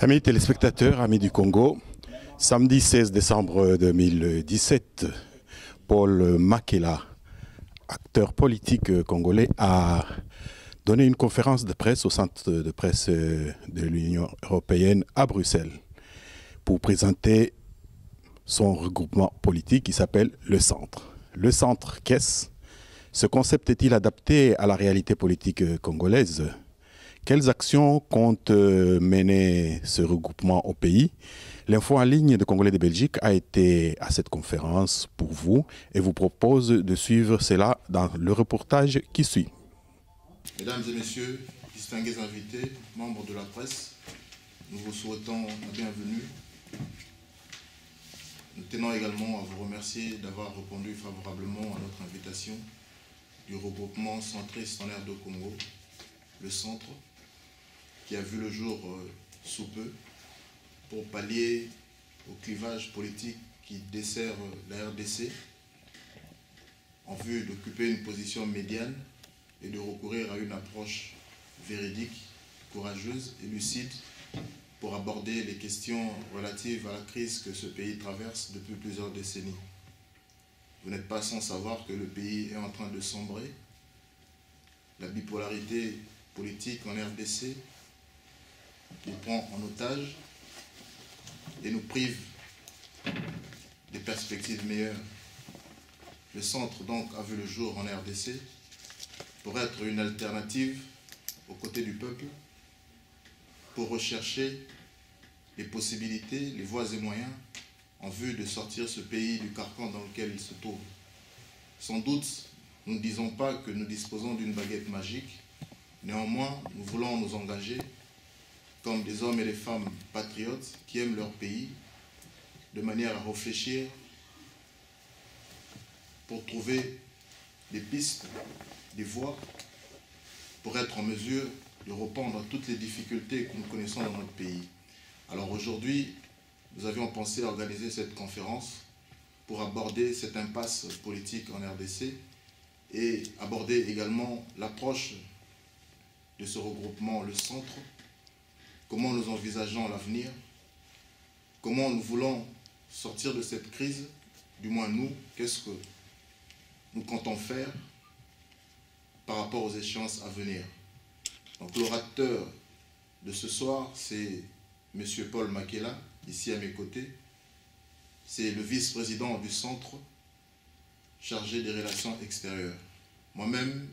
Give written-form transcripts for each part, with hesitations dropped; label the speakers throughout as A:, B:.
A: Amis téléspectateurs, amis du Congo, samedi 16 décembre 2017, Paul Makela, acteur politique congolais, a donné une conférence de presse au centre de presse de l'Union européenne à Bruxelles pour présenter son regroupement politique qui s'appelle le Centre. Le Centre, qu'est-ce? Ce concept est-il adapté à la réalité politique congolaise? Quelles actions compte mener ce regroupement au pays? L'info en ligne de Congolais de Belgique a été à cette conférence pour vous et vous propose de suivre cela dans le reportage qui suit.
B: Mesdames et messieurs, distingués invités, membres de la presse, nous vous souhaitons la bienvenue. Nous tenons également à vous remercier d'avoir répondu favorablement à notre invitation du regroupement centriste en aire de Congo, le Centre, qui a vu le jour sous peu pour pallier au clivage politique qui dessert la RDC en vue d'occuper une position médiane et de recourir à une approche véridique, courageuse et lucide pour aborder les questions relatives à la crise que ce pays traverse depuis plusieurs décennies. Vous n'êtes pas sans savoir que le pays est en train de sombrer. La bipolarité politique en RDC nous prend en otage et nous prive des perspectives meilleures. Le Centre donc a vu le jour en RDC pour être une alternative aux côtés du peuple, pour rechercher les possibilités, les voies et moyens en vue de sortir ce pays du carcan dans lequel il se trouve. Sans doute, nous ne disons pas que nous disposons d'une baguette magique, néanmoins, nous voulons nous engager comme des hommes et des femmes patriotes qui aiment leur pays, de manière à réfléchir pour trouver des pistes, des voies, pour être en mesure de répondre à toutes les difficultés que nous connaissons dans notre pays. Alors aujourd'hui, nous avions pensé organiser cette conférence pour aborder cette impasse politique en RDC et aborder également l'approche de ce regroupement, le Centre, comment nous envisageons l'avenir, comment nous voulons sortir de cette crise, du moins nous, qu'est-ce que nous comptons faire par rapport aux échéances à venir. Donc l'orateur de ce soir, c'est M. Paul Makela, ici à mes côtés. C'est le vice-président du Centre, chargé des relations extérieures. Moi-même,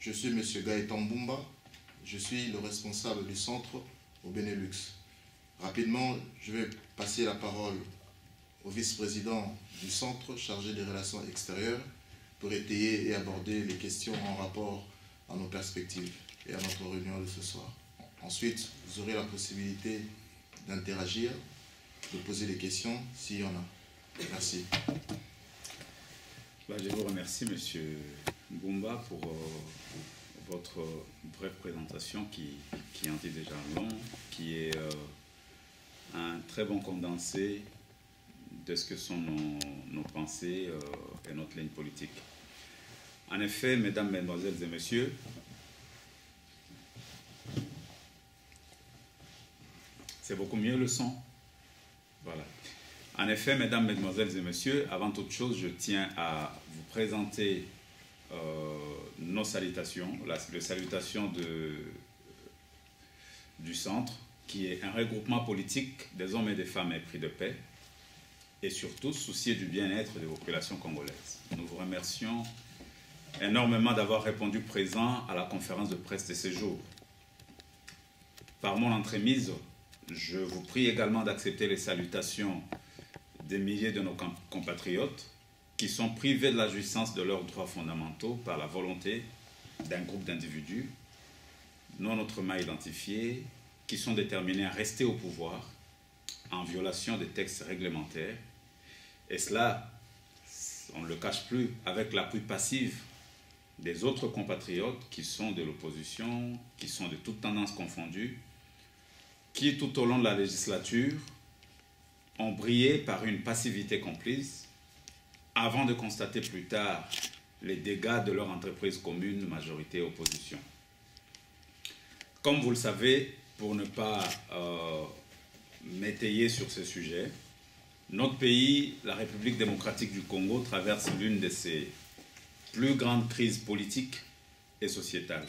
B: je suis M. Gaëtan Mbumba, je suis le responsable du Centre au Benelux. Rapidement, je vais passer la parole au vice-président du Centre, chargé des relations extérieures, pour étayer et aborder les questions en rapport à nos perspectives et à notre réunion de ce soir. Ensuite, vous aurez la possibilité d'interagir, de poser des questions s'il y en a. Merci.
C: Je vous remercie, M. Mbumba, pour votre brève présentation qui en dit déjà long, qui est un très bon condensé de ce que sont nos pensées et notre ligne politique. En effet, mesdames, mesdemoiselles et messieurs, c'est beaucoup mieux le son. Voilà. En effet, mesdames, mesdemoiselles et messieurs, avant toute chose, je tiens à vous présenter nos salutations, les salutations du Centre, qui est un regroupement politique des hommes et des femmes épris de paix, et surtout soucieux du bien-être des populations congolaises. Nous vous remercions énormément d'avoir répondu présent à la conférence de presse de ce jour. Par mon entremise, je vous prie également d'accepter les salutations des milliers de nos compatriotes qui sont privés de la jouissance de leurs droits fondamentaux par la volonté d'un groupe d'individus non autrement identifiés qui sont déterminés à rester au pouvoir en violation des textes réglementaires. Et cela, on ne le cache plus, avec l'appui passif des autres compatriotes qui sont de l'opposition, qui sont de toutes tendances confondues, qui tout au long de la législature ont brillé par une passivité complice avant de constater plus tard les dégâts de leur entreprise commune, majorité opposition. Comme vous le savez, pour ne pas m'étayer sur ce sujet. Notre pays, la République démocratique du Congo, traverse l'une de ses plus grandes crises politiques et sociétales.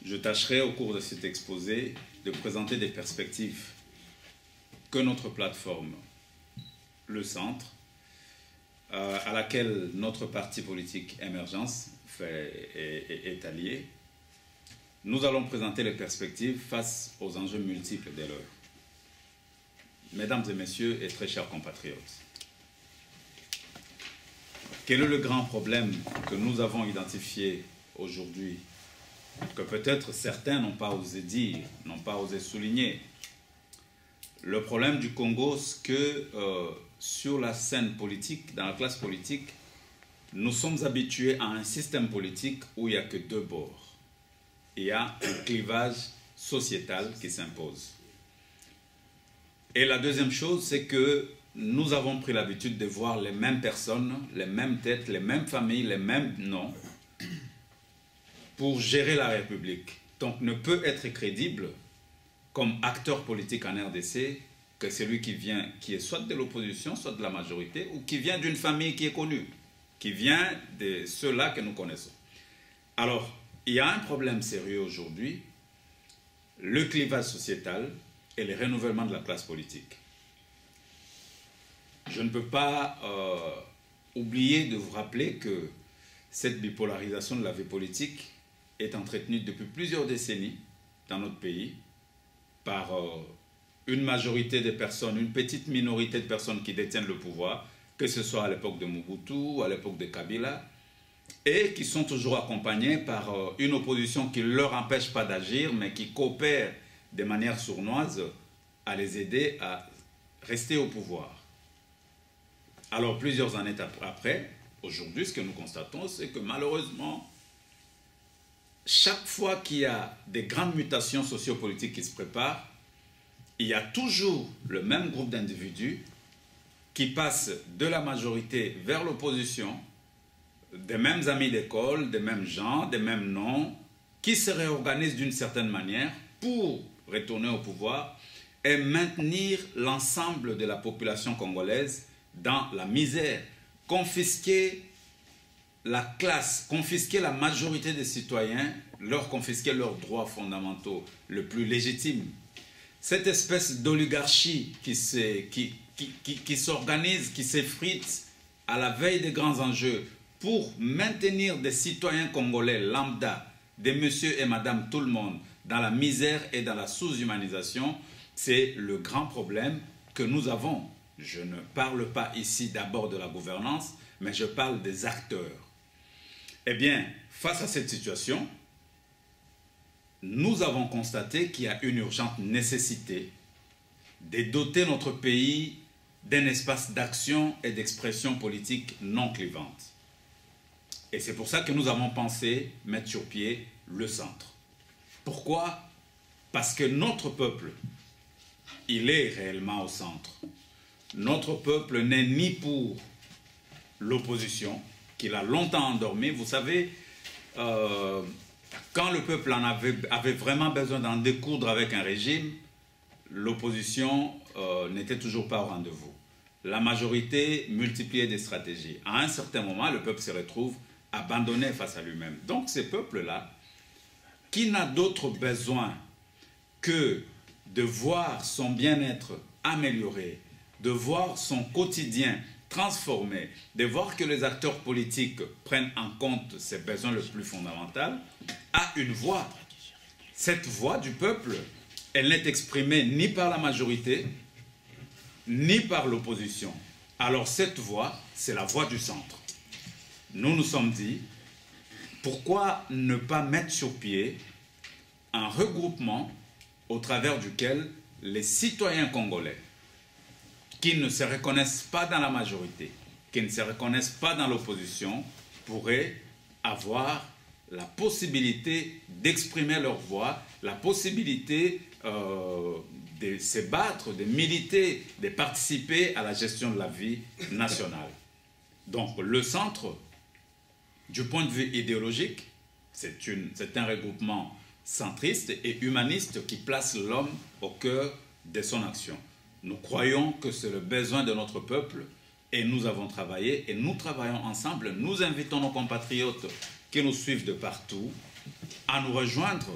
C: Je tâcherai au cours de cet exposé de présenter des perspectives que notre plateforme, le Centre, à laquelle notre parti politique Émergence est allié, nous allons présenter les perspectives face aux enjeux multiples de l'heure. Mesdames et messieurs et très chers compatriotes, quel est le grand problème que nous avons identifié aujourd'hui, que peut-être certains n'ont pas osé dire, n'ont pas osé souligner? Le problème du Congo, c'est que sur la scène politique, dans la classe politique, nous sommes habitués à un système politique où il n'y a que deux bords. Il y a un clivage sociétal qui s'impose. Et la deuxième chose, c'est que nous avons pris l'habitude de voir les mêmes personnes, les mêmes têtes, les mêmes familles, les mêmes noms pour gérer la République. Donc ne peut être crédible comme acteur politique en RDC que celui qui est soit de l'opposition, soit de la majorité, ou qui vient d'une famille qui est connue, qui vient de ceux-là que nous connaissons. Alors, il y a un problème sérieux aujourd'hui, le clivage sociétal et le renouvellement de la classe politique. Je ne peux pas oublier de vous rappeler que cette bipolarisation de la vie politique est entretenue depuis plusieurs décennies dans notre pays par une majorité de personnes, une petite minorité de personnes qui détiennent le pouvoir, que ce soit à l'époque de Mobutu ou à l'époque de Kabila, et qui sont toujours accompagnés par une opposition qui ne leur empêche pas d'agir, mais qui coopère de manière sournoise à les aider à rester au pouvoir. Alors, plusieurs années après, aujourd'hui, ce que nous constatons, c'est que malheureusement, chaque fois qu'il y a des grandes mutations sociopolitiques qui se préparent, il y a toujours le même groupe d'individus qui passent de la majorité vers l'opposition, des mêmes amis d'école, des mêmes gens, des mêmes noms, qui se réorganisent d'une certaine manière pour retourner au pouvoir et maintenir l'ensemble de la population congolaise dans la misère, confisquer la classe, confisquer la majorité des citoyens, leur confisquer leurs droits fondamentaux le plus légitimes. Cette espèce d'oligarchie qui s'organise, qui s'effrite à la veille des grands enjeux pour maintenir des citoyens congolais lambda, des monsieur et madame tout le monde, dans la misère et dans la sous-humanisation, c'est le grand problème que nous avons. Je ne parle pas ici d'abord de la gouvernance, mais je parle des acteurs. Eh bien, face à cette situation, nous avons constaté qu'il y a une urgente nécessité de doter notre pays d'un espace d'action et d'expression politique non clivante. Et c'est pour ça que nous avons pensé mettre sur pied le Centre. Pourquoi? Parce que notre peuple, il est réellement au centre. Notre peuple n'est ni pour l'opposition, qu'il a longtemps endormi. Vous savez, quand le peuple avait vraiment besoin d'en découdre avec un régime, l'opposition n'était toujours pas au rendez-vous. La majorité multipliait des stratégies. À un certain moment, le peuple se retrouve abandonné face à lui-même. Donc ces peuples-là, qui n'a d'autre besoin que de voir son bien-être amélioré, de voir son quotidien transformé, de voir que les acteurs politiques prennent en compte ses besoins les plus fondamentaux, a une voix. Cette voix du peuple, elle n'est exprimée ni par la majorité, ni par l'opposition. Alors cette voix, c'est la voix du centre. Nous nous sommes dit, pourquoi ne pas mettre sur pied un regroupement au travers duquel les citoyens congolais qui ne se reconnaissent pas dans la majorité, qui ne se reconnaissent pas dans l'opposition, pourraient avoir la possibilité d'exprimer leur voix, la possibilité de se battre, de militer, de participer à la gestion de la vie nationale. Donc le centre, du point de vue idéologique, c'est un regroupement centriste et humaniste qui place l'homme au cœur de son action. Nous croyons que c'est le besoin de notre peuple et nous avons travaillé et nous travaillons ensemble. Nous invitons nos compatriotes qui nous suivent de partout à nous rejoindre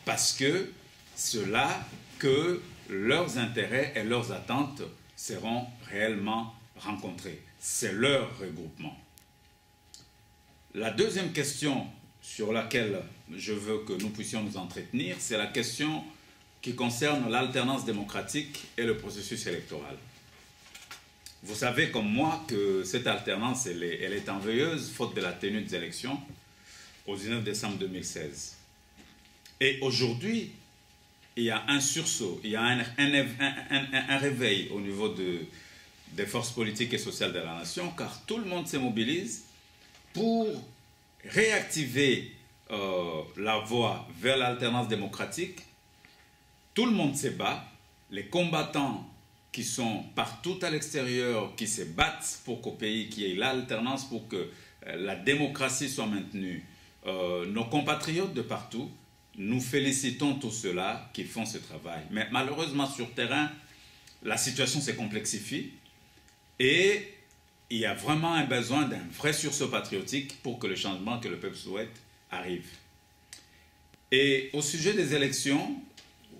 C: parce que c'est là que leurs intérêts et leurs attentes seront réellement rencontrés. C'est leur regroupement. La deuxième question sur laquelle je veux que nous puissions nous entretenir, c'est la question qui concerne l'alternance démocratique et le processus électoral. Vous savez comme moi que cette alternance, elle est ennuyeuse, faute de la tenue des élections au 19 décembre 2016. Et aujourd'hui, il y a un sursaut, il y a un réveil au niveau des forces politiques et sociales de la nation, car tout le monde se mobilise pour réactiver la voie vers l'alternance démocratique. Tout le monde se bat, les combattants qui sont partout à l'extérieur, qui se battent pour qu'au pays qu'il y ait l'alternance, pour que la démocratie soit maintenue. Nos compatriotes de partout, nous félicitons tous ceux-là qui font ce travail. Mais malheureusement, sur terrain, la situation se complexifie et il y a vraiment un besoin d'un vrai sursaut patriotique pour que le changement que le peuple souhaite arrive. Et au sujet des élections,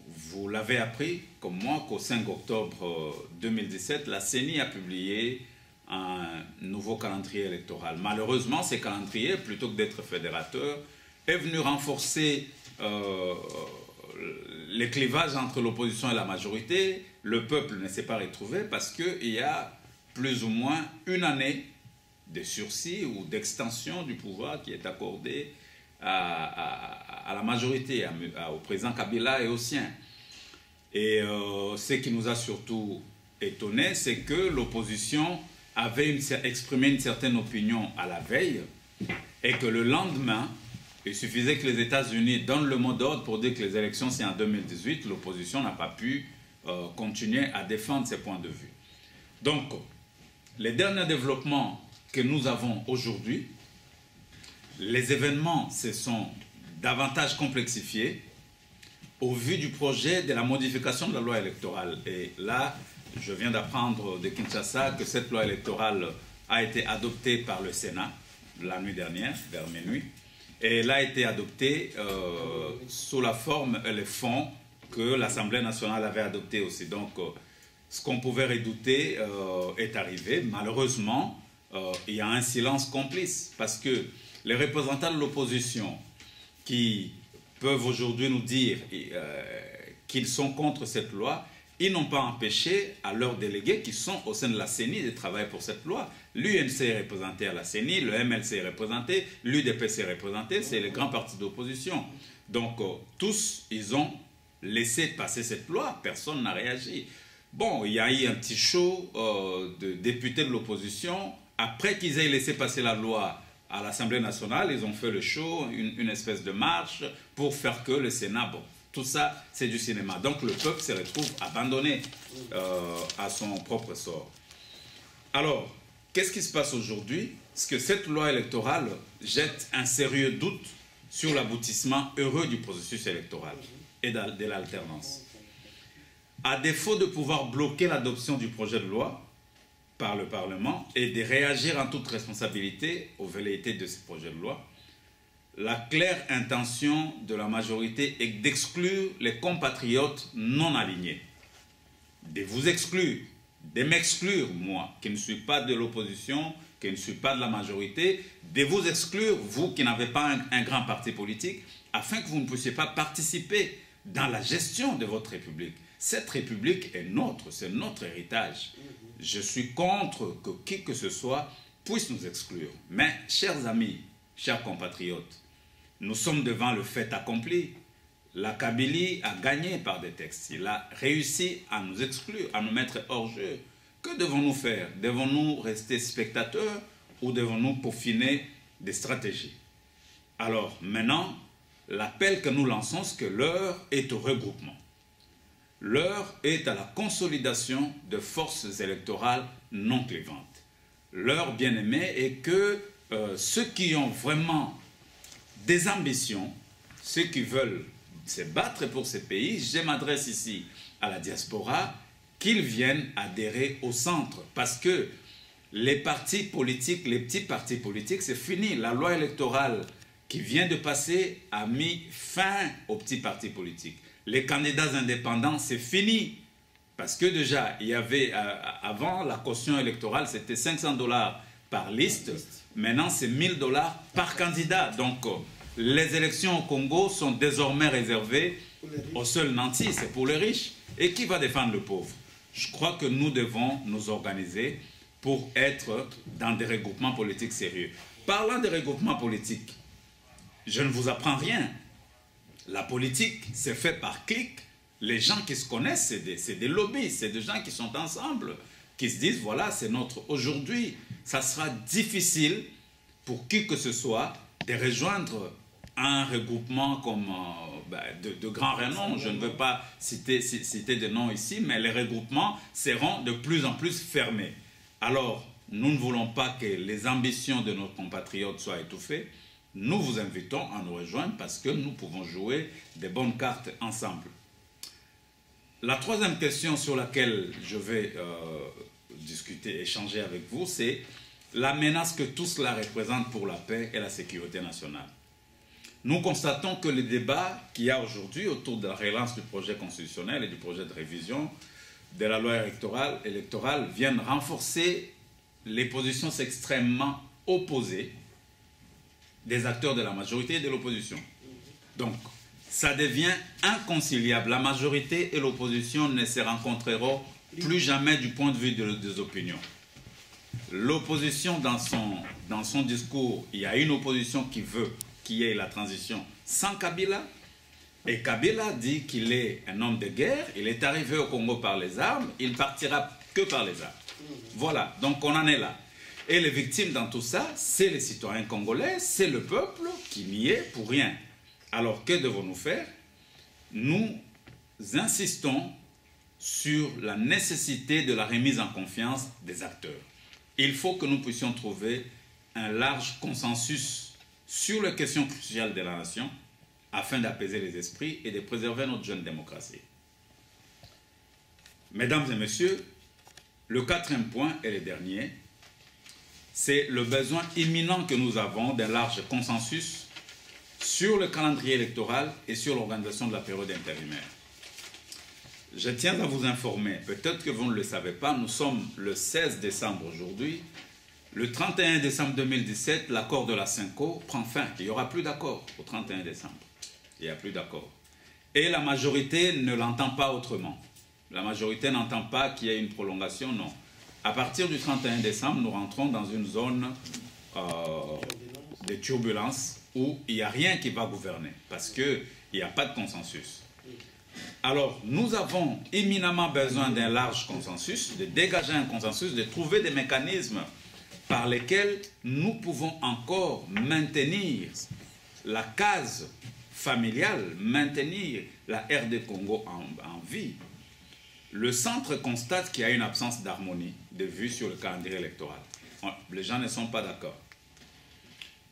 C: vous l'avez appris, comme moi, qu'au 5 octobre 2017, la CENI a publié un nouveau calendrier électoral. Malheureusement, ce calendrier, plutôt que d'être fédérateur, est venu renforcer les clivages entre l'opposition et la majorité. Le peuple ne s'est pas retrouvé parce qu'il y a plus ou moins une année de sursis ou d'extension du pouvoir qui est accordé à la majorité, au président Kabila et aux siens. Et ce qui nous a surtout étonné, c'est que l'opposition avait exprimé une certaine opinion à la veille et que le lendemain, il suffisait que les États-Unis donnent le mot d'ordre pour dire que les élections c'est en 2018, l'opposition n'a pas pu continuer à défendre ses points de vue. Donc, les derniers développements que nous avons aujourd'hui, les événements se sont davantage complexifiés au vu du projet de la modification de la loi électorale. Et là, je viens d'apprendre de Kinshasa que cette loi électorale a été adoptée par le Sénat la nuit dernière, vers minuit, et elle a été adoptée sous la forme et le fond que l'Assemblée nationale avait adopté aussi. Donc, ce qu'on pouvait redouter est arrivé. Malheureusement, il y a un silence complice parce que les représentants de l'opposition qui peuvent aujourd'hui nous dire qu'ils sont contre cette loi, ils n'ont pas empêché à leurs délégués qui sont au sein de la CENI de travailler pour cette loi. L'UNC est représenté à la CENI, le MLC est représenté, l'UDPS est représenté, c'est les grands partis d'opposition. Donc tous, ils ont laissé passer cette loi, personne n'a réagi. Bon, il y a eu un petit show de députés de l'opposition. Après qu'ils aient laissé passer la loi à l'Assemblée nationale, ils ont fait le show, une espèce de marche pour faire que le Sénat... Bon, tout ça, c'est du cinéma. Donc le peuple se retrouve abandonné à son propre sort. Alors, qu'est-ce qui se passe aujourd'hui? Parce que cette loi électorale jette un sérieux doute sur l'aboutissement heureux du processus électoral et de l'alternance. À défaut de pouvoir bloquer l'adoption du projet de loi par le Parlement et de réagir en toute responsabilité aux velléités de ce projet de loi, la claire intention de la majorité est d'exclure les compatriotes non alignés. De vous exclure, de m'exclure, moi, qui ne suis pas de l'opposition, qui ne suis pas de la majorité, de vous exclure, vous qui n'avez pas un grand parti politique, afin que vous ne puissiez pas participer dans la gestion de votre République. Cette République est nôtre, c'est notre héritage. Je suis contre que qui que ce soit puisse nous exclure. Mais, chers amis, chers compatriotes, nous sommes devant le fait accompli. La Kabylie a gagné par des textes. Il a réussi à nous exclure, à nous mettre hors jeu. Que devons-nous faire? Devons-nous rester spectateurs ou devons-nous peaufiner des stratégies? Alors, maintenant, l'appel que nous lançons, c'est que l'heure est au regroupement. L'heure est à la consolidation de forces électorales non clivantes. L'heure, bien aimée, est que ceux qui ont vraiment des ambitions, ceux qui veulent se battre pour ces pays, je m'adresse ici à la diaspora, qu'ils viennent adhérer au centre. Parce que les partis politiques, les petits partis politiques, c'est fini. La loi électorale qui vient de passer a mis fin aux petits partis politiques. Les candidats indépendants, c'est fini. Parce que déjà, il y avait, avant, la caution électorale, c'était 500 $ par liste. Maintenant, c'est 1000 $ par candidat. Donc, les élections au Congo sont désormais réservées aux seuls nantis. C'est pour les riches. Et qui va défendre le pauvre? Je crois que nous devons nous organiser pour être dans des regroupements politiques sérieux. Parlant des regroupements politiques, je ne vous apprends rien. La politique, c'est fait par clic. Les gens qui se connaissent, c'est des lobbies, c'est des gens qui sont ensemble, qui se disent, voilà, c'est notre aujourd'hui. Ça sera difficile pour qui que ce soit de rejoindre un regroupement comme de grand renom. Je ne veux pas citer des noms ici, mais les regroupements seront de plus en plus fermés. Alors, nous ne voulons pas que les ambitions de nos compatriotes soient étouffées. Nous vous invitons à nous rejoindre parce que nous pouvons jouer des bonnes cartes ensemble. La troisième question sur laquelle je vais discuter, échanger avec vous, c'est la menace que tout cela représente pour la paix et la sécurité nationale. Nous constatons que les débats qu'il y a aujourd'hui autour de la relance du projet constitutionnel et du projet de révision de la loi électorale viennent renforcer les positions extrêmement opposées des acteurs de la majorité et de l'opposition. Donc, ça devient inconciliable. La majorité et l'opposition ne se rencontreront plus jamais du point de vue des opinions. L'opposition, dans son discours, il y a une opposition qui veut qu'il y ait la transition sans Kabila. Et Kabila dit qu'il est un homme de guerre, il est arrivé au Congo par les armes, il ne partira que par les armes. Voilà, donc on en est là. Et les victimes dans tout ça, c'est les citoyens congolais, c'est le peuple qui n'y est pour rien. Alors que devons-nous faire? Nous insistons sur la nécessité de la remise en confiance des acteurs. Il faut que nous puissions trouver un large consensus sur les questions cruciales de la nation afin d'apaiser les esprits et de préserver notre jeune démocratie. Mesdames et messieurs, le quatrième point et le dernier, c'est le besoin imminent que nous avons d'un large consensus sur le calendrier électoral et sur l'organisation de la période intérimaire. Je tiens à vous informer, peut-être que vous ne le savez pas, nous sommes le 16 décembre aujourd'hui. Le 31 décembre 2017, l'accord de la CENCO prend fin. Il n'y aura plus d'accord au 31 décembre. Il n'y a plus d'accord. Et la majorité ne l'entend pas autrement. La majorité n'entend pas qu'il y ait une prolongation, non. À partir du 31 décembre, nous rentrons dans une zone de turbulence où il n'y a rien qui va gouverner parce qu'il n'y a pas de consensus. Alors, nous avons éminemment besoin d'un large consensus, de dégager un consensus, de trouver des mécanismes par lesquels nous pouvons encore maintenir la case familiale, maintenir la RD Congo en vie. Le centre constate qu'il y a une absence d'harmonie de vue sur le calendrier électoral. Les gens ne sont pas d'accord.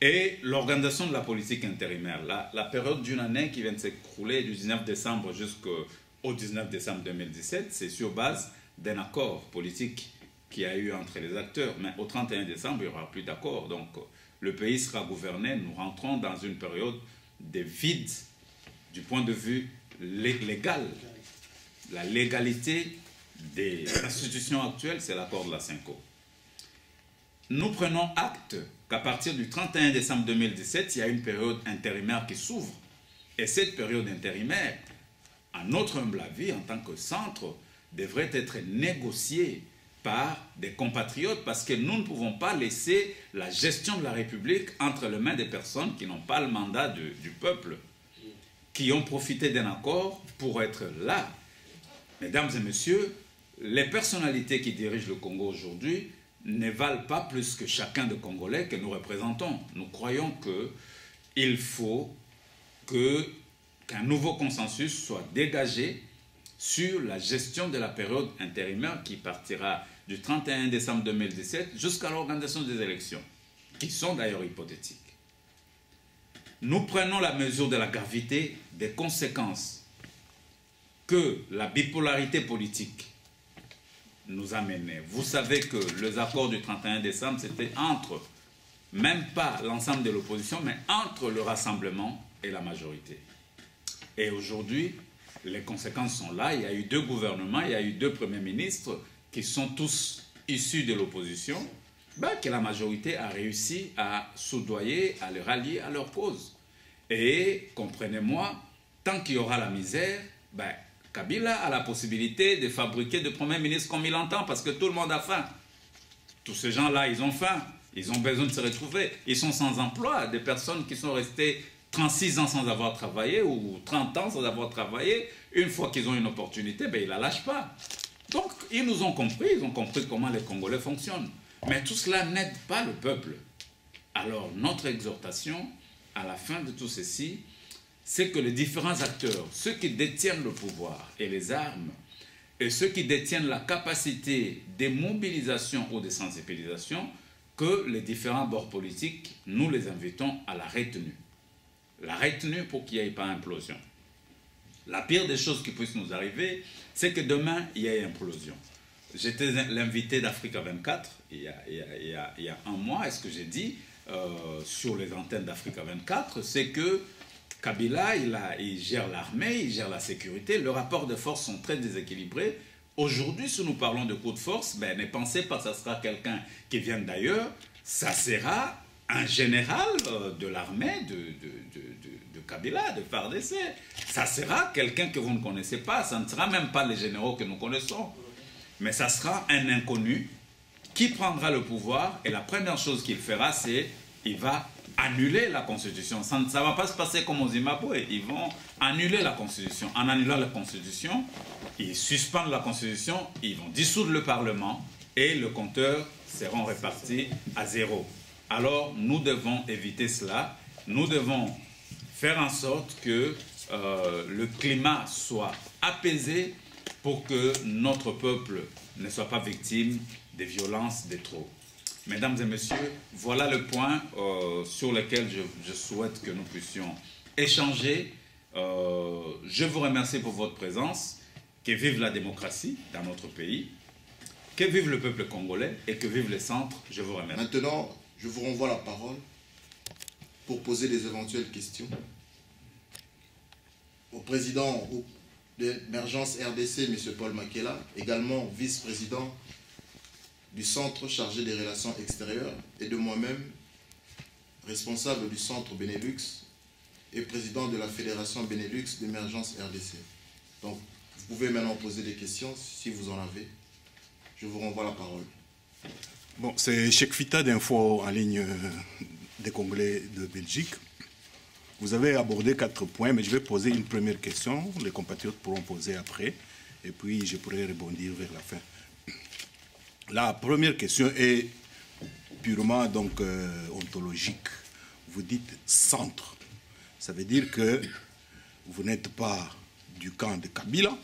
C: Et l'organisation de la politique intérimaire, la période d'une année qui vient de s'écrouler du 19 décembre jusqu'au 19 décembre 2017, c'est sur base d'un accord politique qu'il y a eu entre les acteurs. Mais au 31 décembre, il n'y aura plus d'accord. Donc, le pays sera gouverné. Nous rentrons dans une période de vide du point de vue légal. La légalité des institutions actuelles, c'est l'accord de la CENCO. Nous prenons acte qu'à partir du 31 décembre 2017, il y a une période intérimaire qui s'ouvre. Et cette période intérimaire, à notre humble avis, en tant que centre, devrait être négociée par des compatriotes parce que nous ne pouvons pas laisser la gestion de la République entre les mains des personnes qui n'ont pas le mandat du peuple, qui ont profité d'un accord pour être là. Mesdames et messieurs, les personnalités qui dirigent le Congo aujourd'hui ne valent pas plus que chacun des Congolais que nous représentons. Nous croyons qu'il faut qu'un nouveau consensus soit dégagé sur la gestion de la période intérimaire qui partira du 31 décembre 2017 jusqu'à l'organisation des élections, qui sont d'ailleurs hypothétiques. nous prenons la mesure de la gravité des conséquences que la bipolarité politique nous a menés. Vous savez que les accords du 31 décembre, c'était entre, même pas l'ensemble de l'opposition, mais entre le rassemblement et la majorité. Et aujourd'hui, les conséquences sont là. Il y a eu 2 gouvernements, il y a eu 2 premiers ministres qui sont tous issus de l'opposition, que la majorité a réussi à soudoyer, à les rallier à leur cause. Et comprenez-moi, tant qu'il y aura la misère, Kabila a la possibilité de fabriquer de premiers ministres comme il entend, parce que tout le monde a faim. Tous ces gens-là, ils ont faim, ils ont besoin de se retrouver. Ils sont sans emploi, des personnes qui sont restées 36 ans sans avoir travaillé, ou 30 ans sans avoir travaillé. Une fois qu'ils ont une opportunité, ils ne la lâchent pas. Donc, ils nous ont compris, ils ont compris comment les Congolais fonctionnent. Mais tout cela n'aide pas le peuple. Alors, notre exhortation, à la fin de tout ceci, c'est que les différents acteurs, ceux qui détiennent le pouvoir et les armes, et ceux qui détiennent la capacité de mobilisation ou de sensibilisation, que les différents bords politiques, nous les invitons à la retenue. La retenue pour qu'il n'y ait pas implosion. La pire des choses qui puissent nous arriver, c'est que demain, il y ait implosion. J'étais l'invité d'Africa 24 il y a un mois, et ce que j'ai dit sur les antennes d'Africa 24, c'est que Kabila, il gère l'armée, il gère la sécurité, le rapport de force sont très déséquilibrés. Aujourd'hui, si nous parlons de coup de force, ne pensez pas que ça sera quelqu'un qui vient d'ailleurs, ça sera un général de l'armée de Kabila, de FARDC. Ça sera quelqu'un que vous ne connaissez pas, ça ne sera même pas les généraux que nous connaissons. Mais ça sera un inconnu qui prendra le pouvoir, et la première chose qu'il fera, c'est qu'il va annuler la Constitution. Ça ne va pas se passer comme au Zimbabwe. Ils vont annuler la Constitution. En annulant la Constitution, ils suspendent la Constitution, ils vont dissoudre le Parlement, et le compteur sera réparti à 0. Alors, nous devons éviter cela. Nous devons faire en sorte que le climat soit apaisé pour que notre peuple ne soit pas victime des violences de trop. Mesdames et messieurs, voilà le point sur lequel je souhaite que nous puissions échanger. Je vous remercie pour votre présence. Que vive la démocratie dans notre pays. Que vive le peuple congolais et que vive les centres. Je vous remercie.
B: Maintenant, je vous renvoie la parole pour poser des éventuelles questions au président de l'émergence RDC, M. Paul Makela, également vice-président du centre chargé des relations extérieures, et de moi-même, responsable du centre Benelux et président de la fédération Benelux d'émergence RDC. Donc, vous pouvez maintenant poser des questions si vous en avez. Je vous renvoie la parole.
A: Bon, c'est Cheikh Fita d'Info en ligne des Congolais de Belgique. Vous avez abordé 4 points, mais je vais poser une première question. Les compatriotes pourront poser après, et puis je pourrai rebondir vers la fin. La première question est purement donc ontologique. Vous dites centre. Ça veut dire que vous n'êtes pas du camp de Kabila,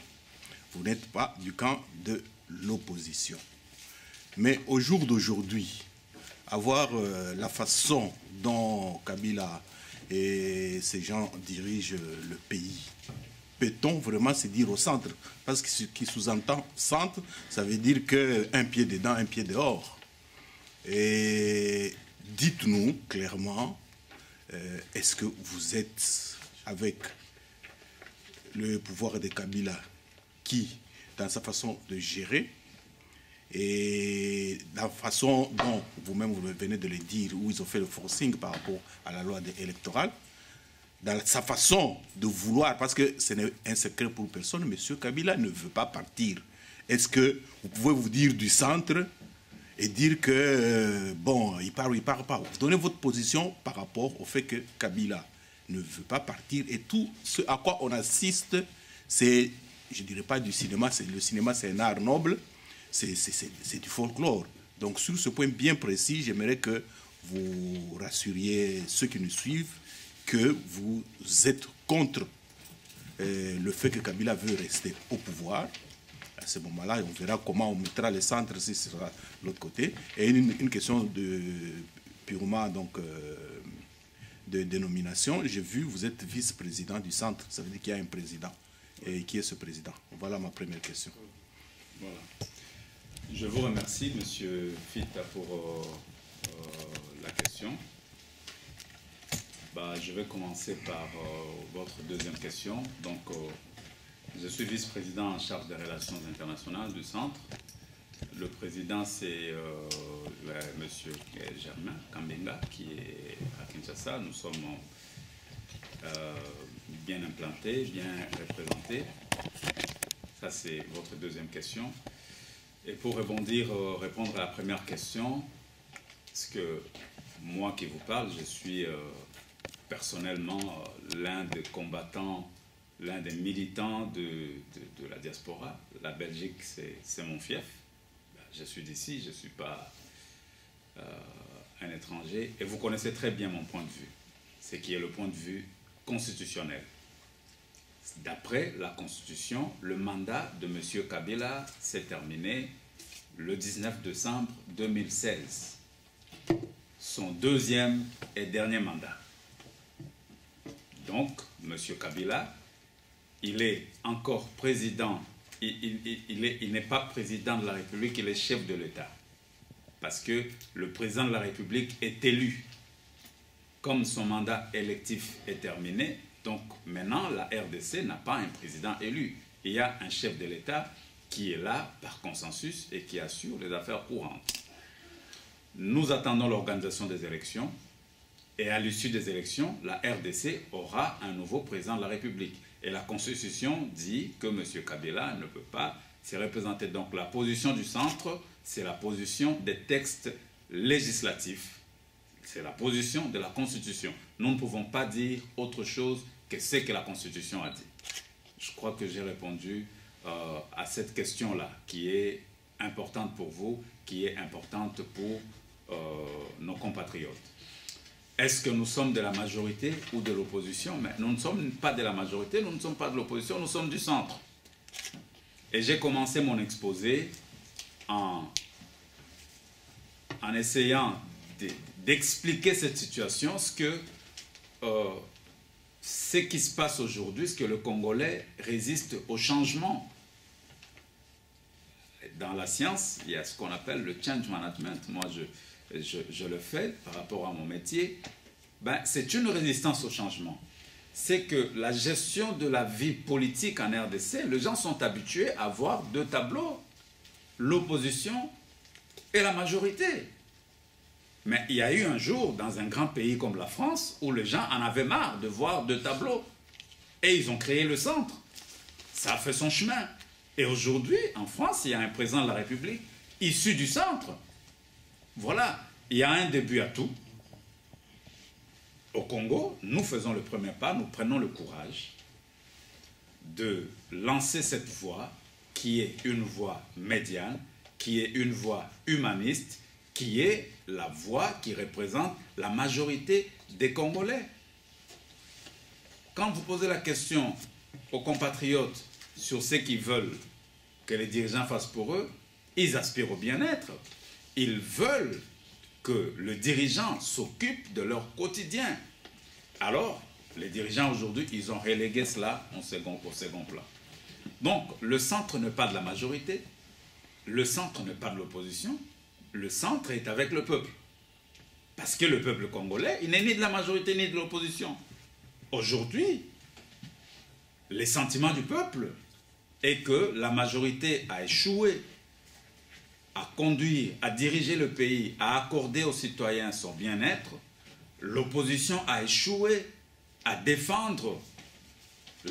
A: vous n'êtes pas du camp de l'opposition. Mais au jour d'aujourd'hui, avoir la façon dont Kabila et ces gens dirigent le pays, peut-on vraiment se dire au centre? Parce que ce qui sous-entend centre, ça veut dire qu'un pied dedans, un pied dehors. Et dites-nous clairement, est-ce que vous êtes avec le pouvoir de Kabila qui, dans sa façon de gérer, et la façon dont vous-même vous venez de le dire, où ils ont fait le forcing par rapport à la loi électorale, dans sa façon de vouloir, parce que ce n'est un secret pour personne, M. Kabila ne veut pas partir. Est-ce que vous pouvez vous dire du centre et dire que, bon, il part ou il ne part pas? Vous donnez votre position par rapport au fait que Kabila ne veut pas partir, et tout ce à quoi on assiste, c'est, je ne dirais pas du cinéma, le cinéma c'est un art noble, c'est du folklore. Donc sur ce point bien précis, j'aimerais que vous rassuriez ceux qui nous suivent que vous êtes contre le fait que Kabila veut rester au pouvoir. À ce moment-là, on verra comment on mettra les centres si ce sera de l'autre côté. Et une question de purement donc
B: de dénomination. J'ai vu, vous êtes vice-président du centre. Ça veut dire qu'il y a un président. Et qui est ce président? Voilà ma première question.
C: Voilà. Je vous remercie, M. Fita, pour la question. Je vais commencer par votre deuxième question. Donc, je suis vice-président en charge des relations internationales du centre. Le président, c'est M. Germain Kambenga, qui est à Kinshasa. Nous sommes bien implantés, bien représentés. Ça, c'est votre deuxième question. Et pour répondre à la première question, parce que moi qui vous parle, je suis personnellement l'un des combattants, l'un des militants de la diaspora. La Belgique, c'est mon fief. Je suis d'ici, je ne suis pas un étranger. Et vous connaissez très bien mon point de vue, ce qui est le point de vue constitutionnel. D'après la Constitution, le mandat de M. Kabila s'est terminé le 19 décembre 2016. Son deuxième et dernier mandat. Donc, M. Kabila, il est encore président, il n'est pas président de la République, il est chef de l'État. Parce que le président de la République est élu. Comme son mandat électif est terminé, donc maintenant la RDC n'a pas un président élu. Il y a un chef de l'État qui est là par consensus et qui assure les affaires courantes. Nous attendons l'organisation des élections et à l'issue des élections, la RDC aura un nouveau président de la République. Et la Constitution dit que M. Kabila ne peut pas s'y représenter. Donc la position du centre, c'est la position des textes législatifs. C'est la position de la Constitution. Nous ne pouvons pas dire autre chose que ce que la Constitution a dit. Je crois que j'ai répondu à cette question-là, qui est importante pour vous, qui est importante pour nos compatriotes. Est-ce que nous sommes de la majorité ou de l'opposition? Mais nous ne sommes pas de la majorité, nous ne sommes pas de l'opposition, nous sommes du centre. Et j'ai commencé mon exposé en essayant d'expliquer cette situation, ce qui se passe aujourd'hui, ce que le Congolais résiste au changement. Dans la science, il y a ce qu'on appelle le change management. Moi, je le fais par rapport à mon métier. C'est une résistance au changement. C'est que la gestion de la vie politique en RDC, les gens sont habitués à voir deux tableaux, l'opposition et la majorité. Mais il y a eu un jour, dans un grand pays comme la France, où les gens en avaient marre de voir deux tableaux. Et ils ont créé le centre. Ça a fait son chemin. Et aujourd'hui, en France, il y a un président de la République issu du centre. Voilà, il y a un début à tout. Au Congo, nous faisons le premier pas, nous prenons le courage de lancer cette voie qui est une voie médiane, qui est une voie humaniste, qui est la voix qui représente la majorité des Congolais. Quand vous posez la question aux compatriotes sur ce qu'ils veulent que les dirigeants fassent pour eux, ils aspirent au bien-être. Ils veulent que le dirigeant s'occupe de leur quotidien. Alors, les dirigeants aujourd'hui, ils ont relégué cela au second plan. Donc, le centre n'est pas de la majorité, le centre n'est pas de l'opposition, le centre est avec le peuple. Parce que le peuple congolais, il n'est ni de la majorité ni de l'opposition. Aujourd'hui, les sentiments du peuple est que la majorité a échoué à conduire, à diriger le pays, à accorder aux citoyens son bien-être. L'opposition a échoué à défendre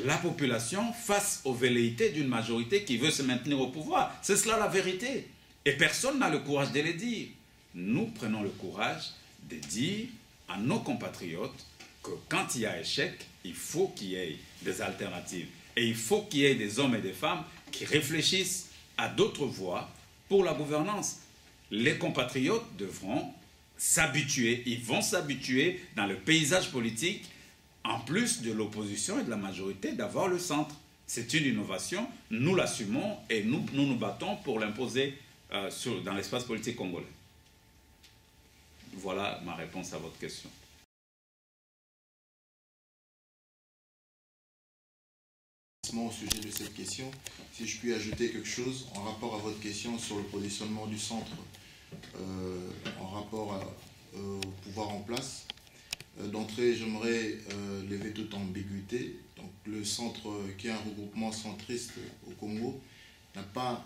C: la population face aux velléités d'une majorité qui veut se maintenir au pouvoir. C'est cela la vérité. Et personne n'a le courage de le dire. Nous prenons le courage de dire à nos compatriotes que quand il y a échec, il faut qu'il y ait des alternatives. Et il faut qu'il y ait des hommes et des femmes qui réfléchissent à d'autres voies pour la gouvernance. Les compatriotes devront s'habituer, ils vont s'habituer dans le paysage politique, en plus de l'opposition et de la majorité, d'avoir le centre. C'est une innovation, nous l'assumons et nous nous battons pour l'imposer dans l'espace politique congolais. Voilà ma réponse à votre question.
B: au sujet de cette question. Si je puis ajouter quelque chose en rapport à votre question sur le positionnement du centre en rapport au pouvoir en place. D'entrée, j'aimerais lever toute ambiguïté. Donc, le centre, qui est un regroupement centriste au Congo, n'a pas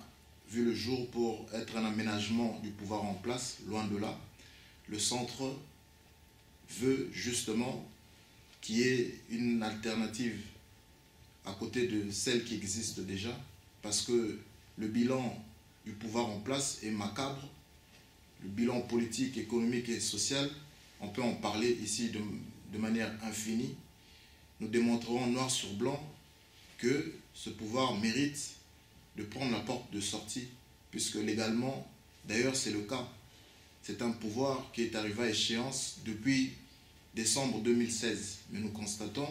B: vu le jour pour être un aménagement du pouvoir en place, loin de là. Le centre veut justement qu'il y ait une alternative à côté de celle qui existe déjà, parce que le bilan du pouvoir en place est macabre. Le bilan politique, économique et social, on peut en parler ici de manière infinie. Nous démontrerons noir sur blanc que ce pouvoir mérite de prendre la porte de sortie, puisque légalement, d'ailleurs c'est le cas. C'est un pouvoir qui est arrivé à échéance depuis décembre 2016. Mais nous constatons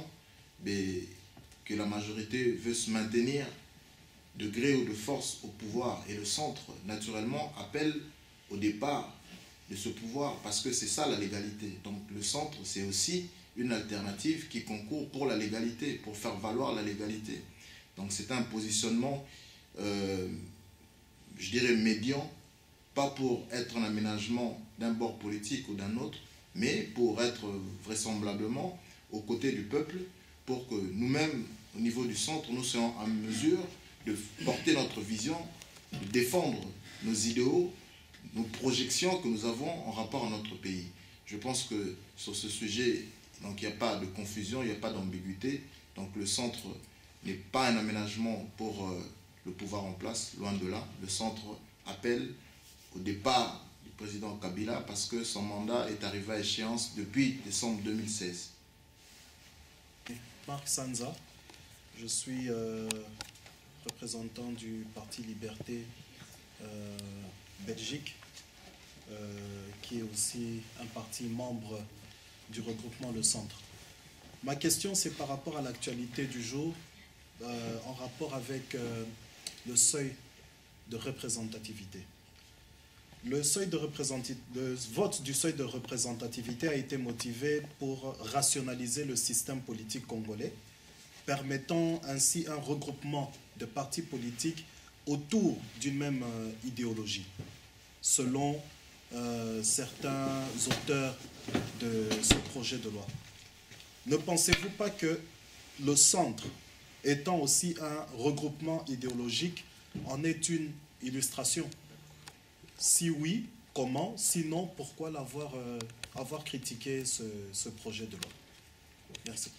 B: que la majorité veut se maintenir de gré ou de force au pouvoir. Et le centre, naturellement, appelle au départ de ce pouvoir, parce que c'est ça la légalité. Donc le centre, c'est aussi une alternative qui concourt pour la légalité, pour faire valoir la légalité. Donc c'est un positionnement, je dirais, médian, pas pour être un aménagement d'un bord politique ou d'un autre, mais pour être vraisemblablement aux côtés du peuple, pour que nous-mêmes, au niveau du centre, nous soyons en mesure de porter notre vision, de défendre nos idéaux, nos projections que nous avons en rapport à notre pays. Je pense que sur ce sujet, donc il n'y a pas de confusion, il n'y a pas d'ambiguïté. Donc le centre n'est pas un aménagement pour le pouvoir en place, loin de là. Le centre appelle au départ du président Kabila parce que son mandat est arrivé à échéance depuis décembre 2016.
D: Marc Sanza, je suis représentant du Parti Liberté Belgique, qui est aussi un parti membre du regroupement Le Centre. Ma question, c'est par rapport à l'actualité du jour, en rapport avec le seuil de représentativité. Le vote du seuil de représentativité a été motivé pour rationaliser le système politique congolais, permettant ainsi un regroupement de partis politiques autour d'une même idéologie, selon certains auteurs de ce projet de loi. Ne pensez-vous pas que le centre, étant aussi un regroupement idéologique, en est une illustration? Si oui, comment? Sinon, pourquoi avoir critiqué ce projet de loi? Merci.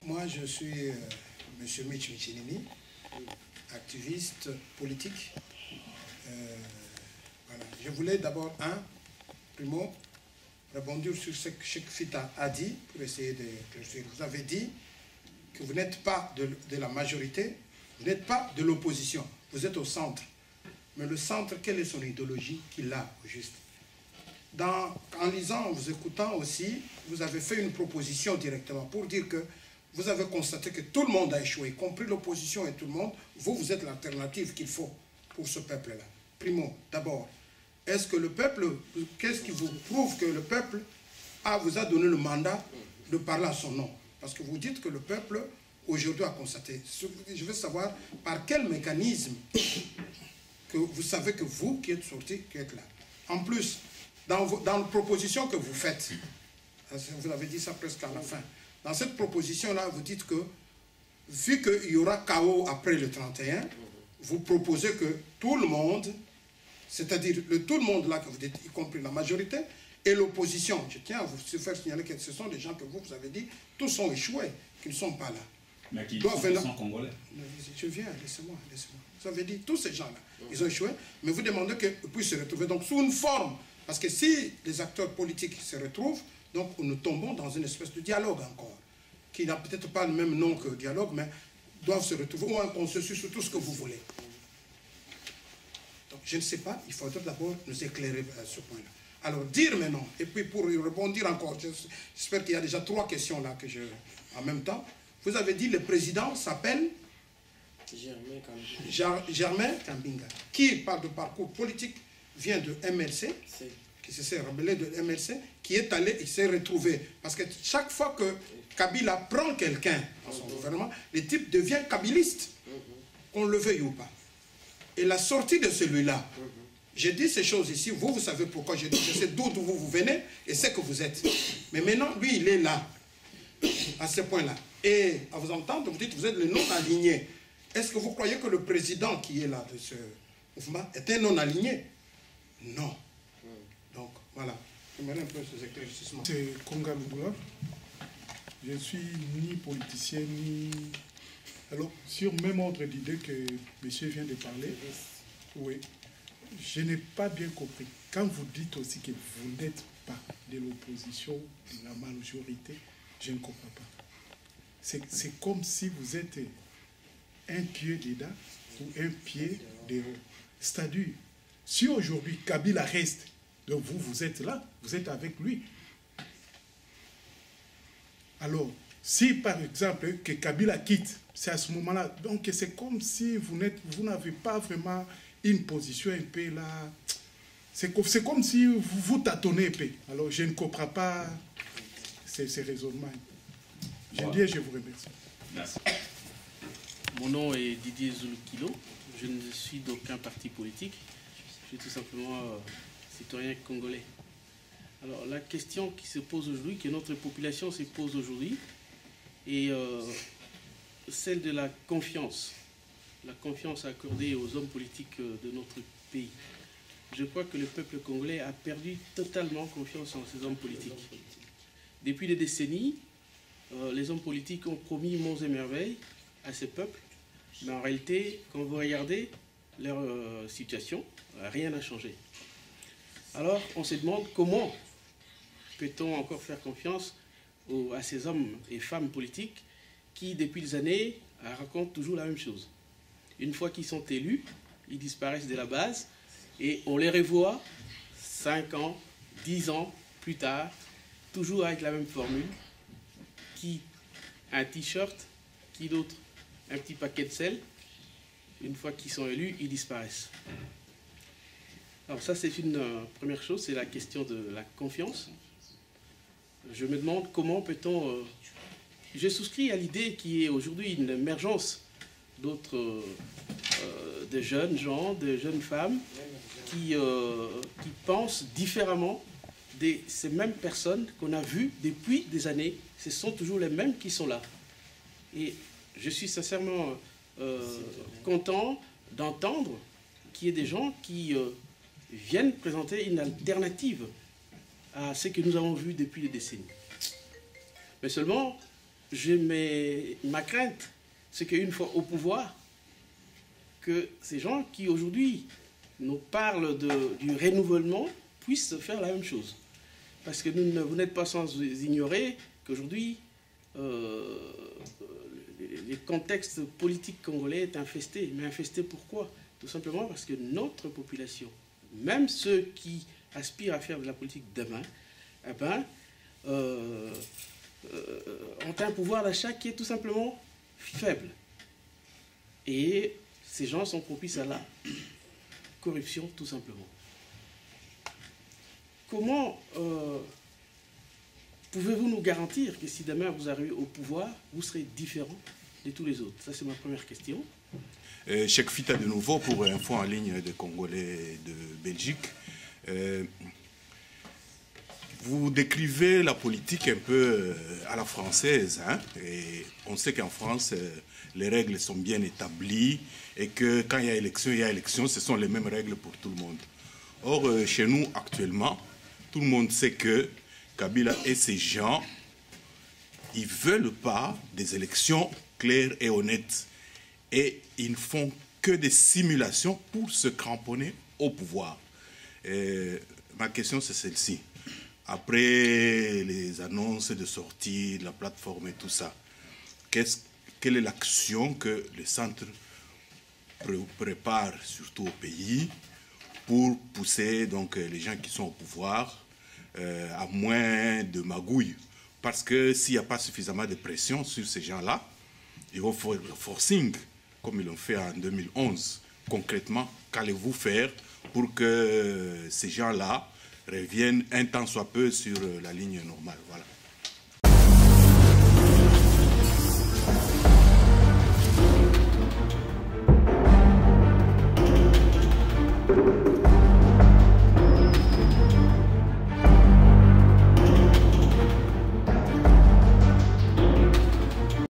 E: Moi, je suis M. Mitch Michinini, activiste politique. Voilà. Je voulais d'abord, primo, rebondir sur ce que Cheikh Fita a dit, pour essayer de clôturer. Vous avez dit que vous n'êtes pas de la majorité, vous n'êtes pas de l'opposition, vous êtes au centre. Mais le centre, quelle est son idéologie qu'il a au juste? En lisant, en vous écoutant aussi, vous avez fait une proposition directement pour dire que vous avez constaté que tout le monde a échoué, y compris l'opposition et tout le monde. Vous êtes l'alternative qu'il faut pour ce peuple-là. Primo, d'abord, est-ce que le peuple, qu'est-ce qui vous prouve que le peuple vous a donné le mandat de parler à son nom? Parce que vous dites que le peuple, aujourd'hui, a constaté. Je veux savoir par quel mécanisme que vous savez que vous qui êtes sorti, qui êtes là. En plus, dans la proposition que vous faites, vous avez dit ça presque à la fin, dans cette proposition-là, vous dites que, vu qu'il y aura chaos après le 31, vous proposez que tout le monde, c'est-à-dire tout le monde là que vous dites, y compris la majorité, et l'opposition, je tiens à vous faire signaler que ce sont des gens que vous avez dit, tous ont échoué, qu'ils ne sont pas là.
C: Mais qui sont congolais.
E: Je viens, laissez-moi. Vous avez dit, tous ces gens-là, ils ont échoué, mais vous demandez qu'ils puissent se retrouver donc sous une forme. Parce que si les acteurs politiques se retrouvent, donc nous tombons dans une espèce de dialogue encore, qui n'a peut-être pas le même nom que dialogue, mais doivent se retrouver, ou un consensus sur tout ce que vous voulez. Donc je ne sais pas, il faudrait d'abord nous éclairer à ce point-là. Alors dire maintenant, et puis pour y rebondir encore, j'espère qu'il y a déjà 3 questions là que en même temps. Vous avez dit le président s'appelle Germain Kambinga, qui par de parcours politique vient de MLC qui s'est rebellé de MLC, qui est allé et s'est retrouvé. Parce que chaque fois que Kabila prend quelqu'un dans son gouvernement, le type devient kabiliste, qu'on le veuille ou pas. Et la sortie de celui-là, j'ai dit ces choses ici, vous savez pourquoi je dis, je sais d'où vous venez et ce que vous êtes. Mais maintenant, lui, il est là, à ce point-là. Et à vous entendre, vous dites, vous êtes le non-aligné. Est-ce que vous croyez que le président qui est là de ce mouvement est un non-aligné? Non. Donc, voilà. J'aimerais un peu ces éclaircissements.
F: C'est Konga Lugula. Je ne suis ni politicien, ni... Alors, sur le même ordre d'idée que monsieur vient de parler, oui, je n'ai pas bien compris. Quand vous dites aussi que vous n'êtes pas de l'opposition, de la majorité, je ne comprends pas. C'est comme si vous êtes un pied dedans ou un pied dehors. C'est-à-dire, si aujourd'hui Kabila reste, donc vous êtes là, vous êtes avec lui. Alors, si par exemple que Kabila quitte, c'est à ce moment-là, donc c'est comme si vous n'avez pas vraiment une position un peu là. C'est comme si vous tâtonnez un peu. Alors, je ne comprends pas ces raisonnements. Je dis et je vous remercie.
C: Merci.
G: Mon nom est Didier Zulukilo. Je ne suis d'aucun parti politique. Je suis tout simplement citoyen congolais. Alors, la question qui se pose aujourd'hui, que notre population se pose aujourd'hui, est celle de la confiance accordée aux hommes politiques de notre pays. Je crois que le peuple congolais a perdu totalement confiance en ces hommes politiques. Depuis des décennies, les hommes politiques ont promis monts et merveilles à ces peuples, mais en réalité, quand vous regardez leur situation, rien n'a changé. Alors, on se demande comment peut-on encore faire confiance à ces hommes et femmes politiques qui, depuis des années, racontent toujours la même chose. Une fois qu'ils sont élus, ils disparaissent de la base et on les revoit 5 ans, 10 ans plus tard, toujours avec la même formule. Qui un t-shirt, qui d'autre un petit paquet de sel. Une fois qu'ils sont élus, ils disparaissent. Alors ça, c'est une première chose, c'est la question de la confiance. Je me demande comment peut-on... je souscris à l'idée qu'il y ait aujourd'hui une émergence d'autres de jeunes gens, de jeunes femmes qui pensent différemment de ces mêmes personnes qu'on a vues depuis des années. Ce sont toujours les mêmes qui sont là. Et je suis sincèrement content d'entendre qu'il y ait des gens qui viennent présenter une alternative à ce que nous avons vu depuis des décennies. Mais seulement, ma crainte, c'est qu'une fois au pouvoir, que ces gens qui aujourd'hui nous parlent du renouvellement puissent faire la même chose. Parce que vous n'êtes pas sans ignorer qu'aujourd'hui, le contexte politique congolais est infesté. Mais infesté pourquoi? Tout simplement parce que notre population, même ceux qui aspirent à faire de la politique demain, eh ben, ont un pouvoir d'achat qui est tout simplement faible. Et ces gens sont propices à la corruption, tout simplement. Comment pouvez-vous nous garantir que si demain vous arrivez au pouvoir, vous serez différent de tous les autres? Ça, c'est ma première question.
A: Cheikh Fita de nouveau pour Info en ligne de Congolais de Belgique. Vous décrivez la politique un peu à la française, hein, et on sait qu'en France, les règles sont bien établies et que quand il y a élection, ce sont les mêmes règles pour tout le monde. Or, chez nous, actuellement, tout le monde sait que Kabila et ses gens, ils ne veulent pas des élections claires et honnêtes. Et ils ne font que des simulations pour se cramponner au pouvoir. Ma question, c'est celle-ci. Après les annonces de sortie de la plateforme et tout ça, quelle est l'action que le centre prépare, surtout au pays, pour pousser donc, les gens qui sont au pouvoir à moins de magouilles? Parce que s'il n'y a pas suffisamment de pression sur ces gens-là, ils vont faire le forcing, comme ils l'ont fait en 2011. Concrètement, qu'allez-vous faire pour que ces gens-là revienne un temps soit peu sur la ligne normale. Voilà.